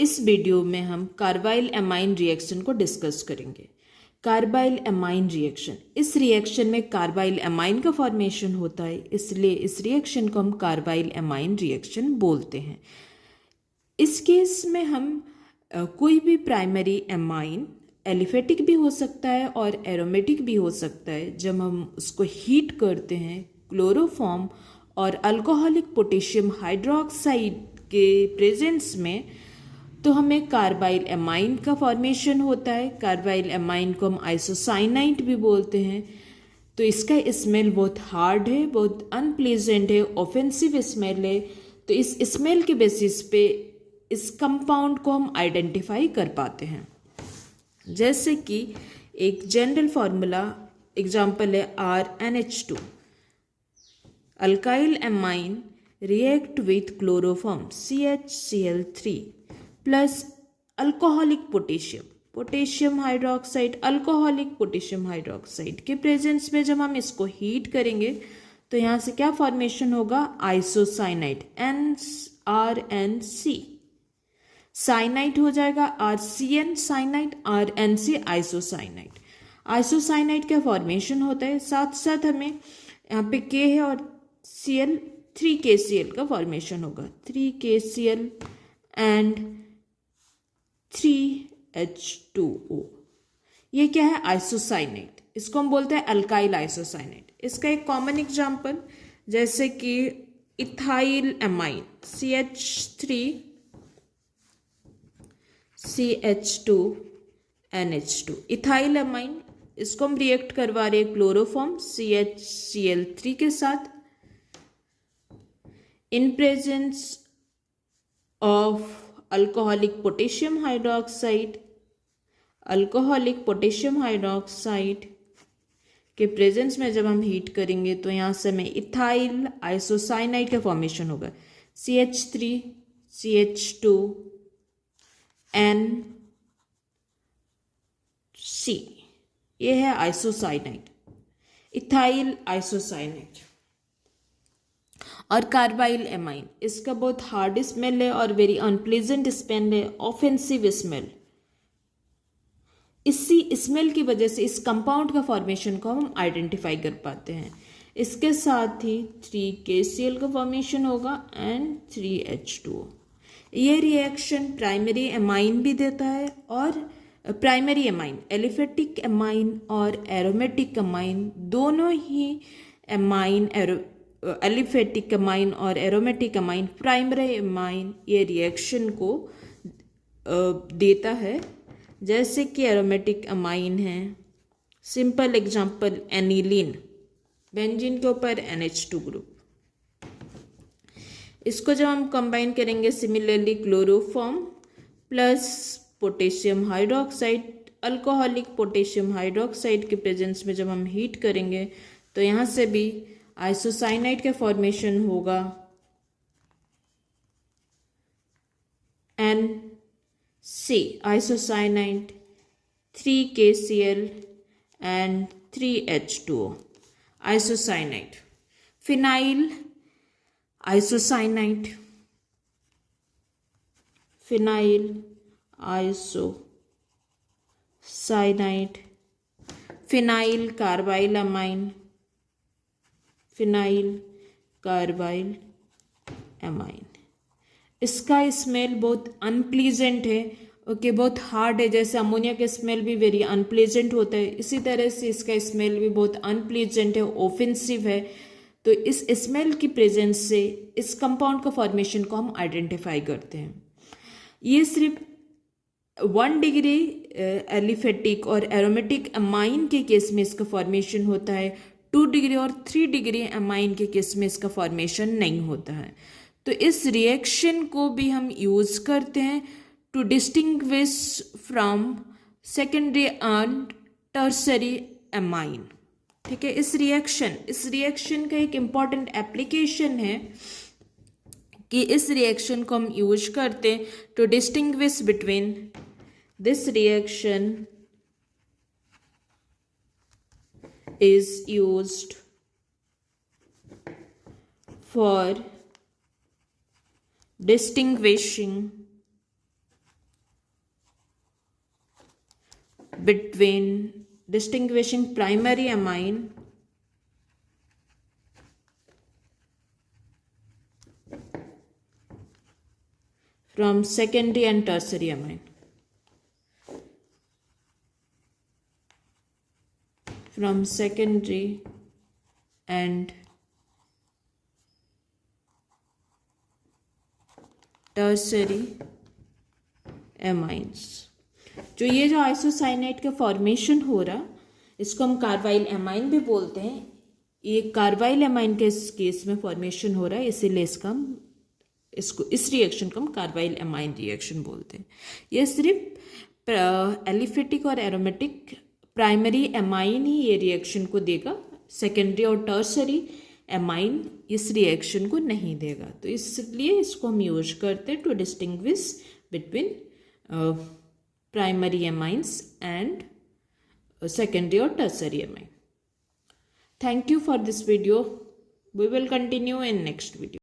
इस वीडियो में हम कार्बाइल एमाइन रिएक्शन को डिस्कस करेंगे। कार्बाइल एमाइन रिएक्शन, इस रिएक्शन में कार्बाइल एमाइन का फॉर्मेशन होता है, इसलिए इस रिएक्शन को हम कार्बाइल एमाइन रिएक्शन बोलते हैं। इस केस में हम कोई भी प्राइमरी एमाइन एलिफेटिक भी हो सकता है और एरोमेटिक भी हो सकता है। जब हम उसको हीट करते हैं क्लोरोफॉर्म और अल्कोहलिक पोटेशियम हाइड्रोक्साइड के प्रेजेंस में, तो हमें कार्बाइल एमाइन का फॉर्मेशन होता है। कार्बाइल एमाइन को हम आइसोसाइनाइड भी बोलते हैं। तो इसका स्मेल बहुत हार्ड है, बहुत अनप्लीजेंट है, ऑफेंसिव स्मेल है। तो इस स्मेल के बेसिस पे इस कंपाउंड को हम आइडेंटिफाई कर पाते हैं। जैसे कि एक जनरल फार्मूला एग्जाम्पल है RnH2। Alkyl amine react with chloroform CHCl3 plus alcoholic potassium hydroxide, alcoholic potassium hydroxide के प्रेजेंस में जब हम इसको हीट करेंगे तो यहाँ से क्या फॉर्मेशन होगा? Isocyanide RNC। साइनाइड हो जाएगा RCN cyanide, RNC isocyanide. Isocyanide का फॉर्मेशन होता है, साथ साथ हमें यहाँ पे K है और Cl 3KCl का फॉर्मेशन होगा, 3KCl एंड 3H2O। ये क्या है? आइसोसाइनाइड। इसको हम बोलते हैं अल्काइल आइसोसाइनाइड। इसका एक कॉमन एग्जांपल जैसे कि ethyl amine CH3CH2NH2। Ethyl amine, इसको हम रिएक्ट करवा रहे हैं क्लोरोफॉर्म CHCl3 के साथ in presence of alcoholic potassium hydroxide के प्रेजेंस में जब हम हीट करेंगे तो यहाँ से हमें इथाइल आइसोसाइनाइड का फॉर्मेशन होगा CH3CH2NC। ये है आइसोसाइनाइड, इथाइल आइसोसाइनाइड। और कार्बाइल एमाइन, इसका बहुत हार्ड स्मेल है और वेरी अनप्लीजेंट स्मेल है, ऑफेंसिव स्मेल। इसी स्मेल की वजह से इस कंपाउंड का फॉर्मेशन को हम आइडेंटिफाई कर पाते हैं। इसके साथ ही 3KCl का फॉर्मेशन होगा एंड 3H2O। ये रिएक्शन प्राइमरी एमाइन भी देता है और प्राइमरी एमाइन, एलिफेटिक एमाइन और एरोमेटिक एमाइन, दोनों ही एमाइन, एलिफेटिक एमाइन और एरोमेटिक एमाइन, प्राइमरी एमाइन, ये रिएक्शन को देता है। जैसे कि एरोमेटिक एमाइन है, सिंपल एग्जांपल एनिलीन, बेंजीन के ऊपर NH2 ग्रुप। इसको जब हम कंबाइन करेंगे similarly chloroform plus potassium hydroxide, alcoholic potassium hydroxide के प्रेजेंस में जब हम हीट करेंगे तो यहाँ से भी आइसोसाइनाइड का फॉर्मेशन होगा NC isocyanide, 3KCl and 3H2O isocyanide. Phenyl isocyanide, phenyl isocyanide, phenyl carbyl amine, phenyl carbyl amine. इसका स्मेल बहुत अनप्लीजेंट है, ओके, बहुत हार्ड है। जैसे अमोनिया का स्मेल भी वेरी अनप्लीजेंट होता है, इसी तरह से इसका स्मेल भी बहुत अनप्लीजेंट है, ऑफेंसिव है। तो इस स्मेल की प्रेजेंस से इस कंपाउंड का फॉर्मेशन को हम आइडेंटिफाई करते हैं। ये सिर्फ 1 डिग्री एलिफेटिक और एरोमेटिक अमाइन के केस में इसका फॉर्मेशन होता है, 2 डिग्री और 3 डिग्री अमाइन के केस में इसका फॉर्मेशन नहीं होता है। तो इस रिएक्शन को भी हम यूज करते हैं to distinguish from secondary and tertiary amine. ठीक है, इस रिएक्शन का एक इम्पॉर्टेंट एप्लीकेशन है कि इस रिएक्शन को हम यूज करते हैं to distinguish between this reaction is used for distinguishing between distinguishing primary amine from secondary and tertiary amine. From secondary and tertiary amines. जो ये जो आइसोसाइनाइड का फॉर्मेशन हो रहा, इसको हम कार्बाइल एमाइन भी बोलते हैं. ये कार्बाइल एमाइन के इस केस में फॉर्मेशन हो रहा है, इसीलिए इसको इस रिएक्शन को हम कार्बाइल एमाइन रिएक्शन बोलते हैं. ये सिर्फ एलिफेटिक और एरोमेटिक प्राइमरी एमाइन ही ये रिएक्शन को देगा, सेकेंडरी और टर्सरी एमाइन इस रिएक्शन को नहीं देगा. तो इसलिए इसको हम यूज करते हैं to distinguish between primary amines and secondary or tertiary amine. Thank you for this video. We will continue in next video.